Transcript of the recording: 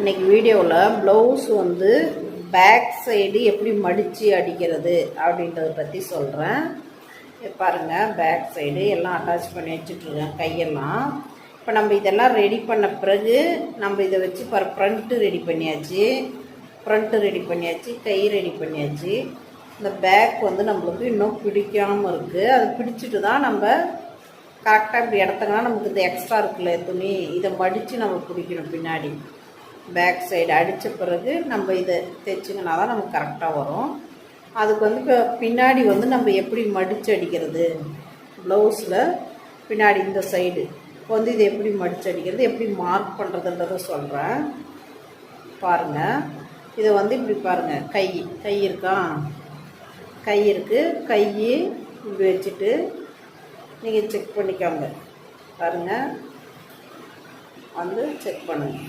இன்னைக்கு வீடியோவில் ப்ளவுஸ் வந்து பேக் சைடு எப்படி மடித்து அடிக்கிறது அப்படின்றத பற்றி சொல்கிறேன். பாருங்கள், பேக் சைடு எல்லாம் அட்டாச் பண்ணி வச்சுட்ருக்கேன் கையெல்லாம். இப்போ நம்ம இதெல்லாம் ரெடி பண்ண பிறகு நம்ம இதை வச்சு ஃப்ரண்ட்டு ரெடி பண்ணியாச்சு, கை ரெடி பண்ணியாச்சு. இந்த பேக் வந்து நம்மளுக்கு இன்னும் பிடிக்காமல் இருக்குது. அது பிடிச்சிட்டு தான் நம்ம கரெக்டாக இப்படி இடத்துக்குனா நமக்கு இந்த எக்ஸ்ட்ரா இருக்குல்ல துணி, இதை மடித்து நம்ம பிடிக்கணும். பின்னாடி பேக் சைடு அடித்த பிறகு நம்ம இதை தைச்சிங்கன்னா தான் நமக்கு கரெக்டாக வரும். அதுக்கு வந்து இப்போ பின்னாடி வந்து நம்ம எப்படி மடித்து அடிக்கிறது, ப்ளவுஸில் பின்னாடி இந்த சைடு இப்போ வந்து இதை எப்படி மடித்து அடிக்கிறது, எப்படி மார்க் பண்ணுறதுன்றதை சொல்கிறேன். பாருங்கள், இதை வந்து இப்படி பாருங்கள், கை இருக்கா, கை இருக்குது, கை இப்படி வச்சுட்டு நீங்கள் செக் பண்ணிக்கோங்க. பாருங்கள், வந்து செக் பண்ணுங்கள்.